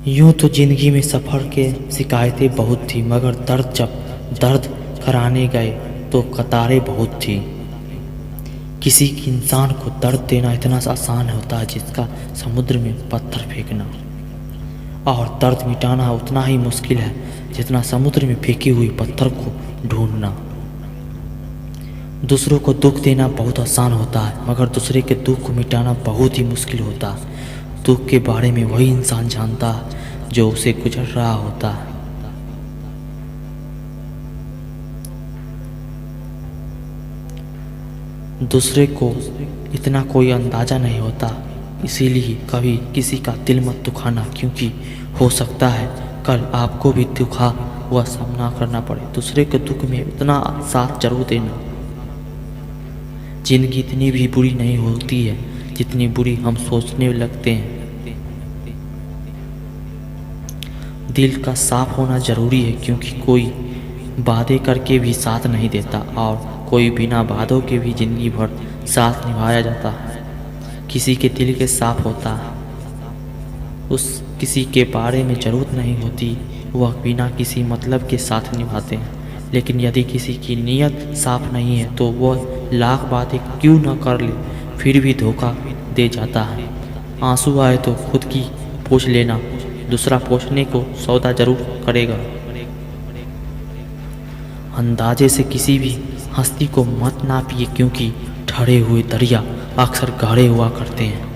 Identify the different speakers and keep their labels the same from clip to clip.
Speaker 1: यूं तो ज़िंदगी में सफ़र के शिकायतें बहुत थी, मगर जब दर्द कराने गए तो कतारें बहुत थी। किसी इंसान को दर्द देना इतना आसान होता है जिसका समुद्र में पत्थर फेंकना, और दर्द मिटाना उतना ही मुश्किल है जितना समुद्र में फेंके हुए पत्थर को ढूंढना। दूसरों को दुख देना बहुत आसान होता है, मगर दूसरे के दुख को मिटाना बहुत ही मुश्किल होता है। दुख के बारे में वही इंसान जानता है जो उसे गुजर रहा होता है। दूसरे को इतना कोई अंदाज़ा नहीं होता, इसीलिए कभी किसी का दिल मत दुखाना, क्योंकि हो सकता है कल आपको भी दुखा हुआ सामना करना पड़े। दूसरे के दुख में उतना साथ जरूर देना। जिंदगी इतनी भी बुरी नहीं होती है जितनी बुरी हम सोचने लगते हैं। दिल का साफ होना जरूरी है, क्योंकि कोई वादे करके भी साथ नहीं देता और कोई बिना वादों के भी जिंदगी भर साथ निभाया जाता है। किसी के दिल के साफ होता है, उस किसी के बारे में ज़रूरत नहीं होती, वह बिना किसी मतलब के साथ निभाते हैं। लेकिन यदि किसी की नीयत साफ नहीं है तो वह लाख बातें क्यों न कर ले, फिर भी धोखा दे जाता है। आंसू आए तो खुद की पोंछ लेना, दूसरा पोंछने को सौदा जरूर करेगा। अंदाजे से किसी भी हस्ती को मत नापिए, क्योंकि ठहरे हुए दरिया अक्सर गहरे हुआ करते हैं।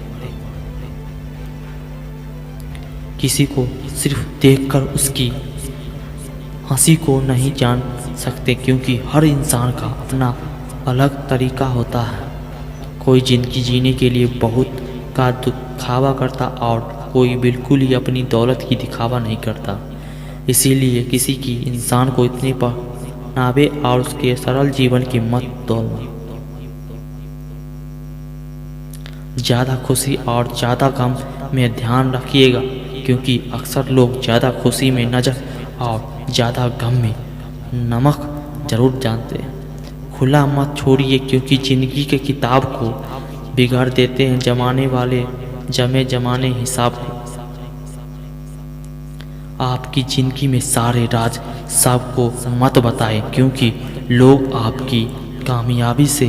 Speaker 1: किसी को सिर्फ देखकर उसकी हंसी को नहीं जान सकते, क्योंकि हर इंसान का अपना अलग तरीका होता है। कोई जिंदगी जीने के लिए बहुत का दिखावा करता और कोई बिल्कुल ही अपनी दौलत की दिखावा नहीं करता। इसीलिए किसी की इंसान को इतने पहनावे और उसके सरल जीवन की मत दौड़ना। ज़्यादा खुशी और ज़्यादा गम में ध्यान रखिएगा, क्योंकि अक्सर लोग ज़्यादा खुशी में नजर और ज़्यादा गम में नमक जरूर जानते हैं। खुला मत छोड़िए, क्योंकि ज़िंदगी के किताब को बिगाड़ देते हैं जमाने वाले जमाने हिसाब को। आपकी ज़िंदगी में सारे राज सबको मत बताएं, क्योंकि लोग आपकी कामयाबी से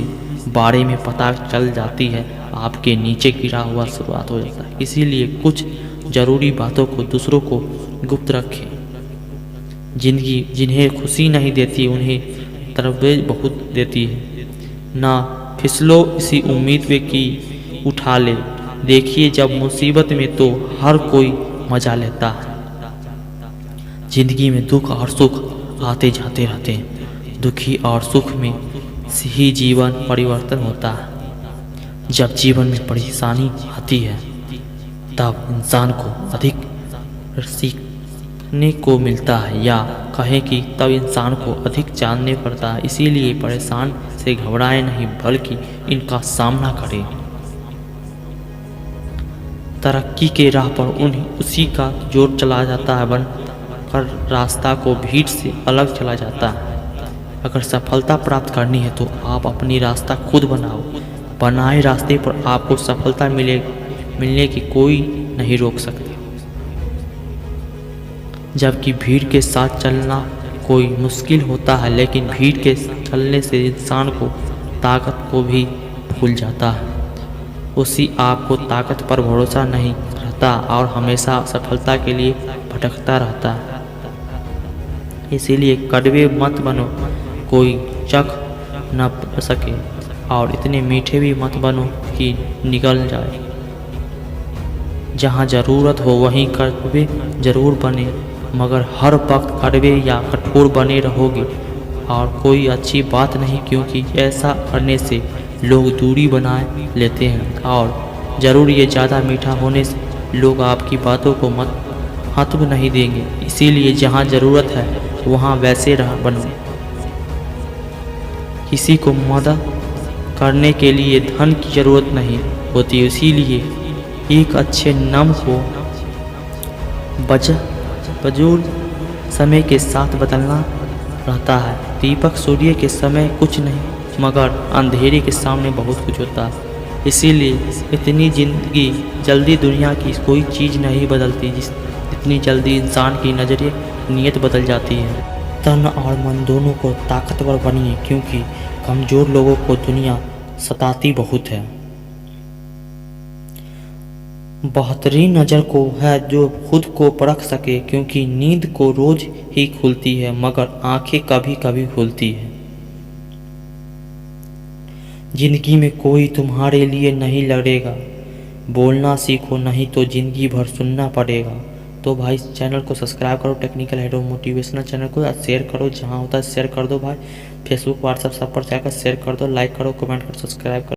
Speaker 1: बारे में पता चल जाती है, आपके नीचे गिरा हुआ शुरुआत हो जाता है। इसीलिए कुछ ज़रूरी बातों को दूसरों को गुप्त रखें। जिंदगी जिन्हें खुशी नहीं देती उन्हें तरबेज बहुत देती है। ना फिसलो इसी उम्मीद पे कि उठा ले, देखिए जब मुसीबत में तो हर कोई मजा लेता है। जिंदगी में दुख और सुख आते जाते रहते हैं, दुखी और सुख में ही जीवन परिवर्तन होता है। जब जीवन में परेशानी आती है तब इंसान को अधिक सीखने को मिलता है, या कहें कि तब इंसान को अधिक जानने पड़ता है। इसीलिए परेशान से घबराएं नहीं, बल्कि इनका सामना करें। तरक्की के राह पर उसी का जोर चला जाता है, बनकर रास्ता को भीड़ से अलग चला जाता है। अगर सफलता प्राप्त करनी है तो आप अपनी रास्ता खुद बनाओ। बनाए रास्ते पर आपको सफलता मिलने की कोई नहीं रोक सकता। जबकि भीड़ के साथ चलना कोई मुश्किल होता है, लेकिन भीड़ के चलने से इंसान को ताकत को भी भूल जाता है। उसी आपको ताकत पर भरोसा नहीं रहता और हमेशा सफलता के लिए भटकता रहता है। इसीलिए कड़वे मत बनो, कोई चख न सके, और इतने मीठे भी मत बनो कि निगल जाए। जहाँ ज़रूरत हो वहीं कड़वे जरूर बने, मगर हर वक्त कड़वे या कठोर बने रहोगे और कोई अच्छी बात नहीं, क्योंकि ऐसा करने से लोग दूरी बनाए लेते हैं। और ज़रूर ये ज़्यादा मीठा होने से लोग आपकी बातों को महत्व नहीं देंगे। इसीलिए जहाँ ज़रूरत है वहाँ वैसे बनो। किसी को मदद करने के लिए धन की ज़रूरत नहीं होती, इसीलिए एक अच्छे नाम को बजुर्ग समय के साथ बदलना रहता है। दीपक सूर्य के समय कुछ नहीं, मगर अंधेरे के सामने बहुत कुछ होता है। इसीलिए इतनी ज़िंदगी जल्दी दुनिया की कोई चीज़ नहीं बदलती जितनी उतनी जल्दी इंसान की नज़रिए नीयत बदल जाती है। तन और मन दोनों को ताकतवर बनिए, क्योंकि कमज़ोर लोगों को दुनिया सताती बहुत है। बेहतरीन नज़र को है जो खुद को परख सके, क्योंकि नींद को रोज़ ही खुलती है मगर आंखें कभी कभी खुलती है। जिंदगी में कोई तुम्हारे लिए नहीं लड़ेगा, बोलना सीखो नहीं तो ज़िंदगी भर सुनना पड़ेगा। तो भाई इस चैनल को सब्सक्राइब करो, टेक्निकल हेडो मोटिवेशनल चैनल को शेयर करो, जहाँ होता है शेयर कर दो भाई। फेसबुक व्हाट्सएप सब पर जाकर शेयर कर दो, लाइक करो, कमेंट करो, सब्सक्राइब करो।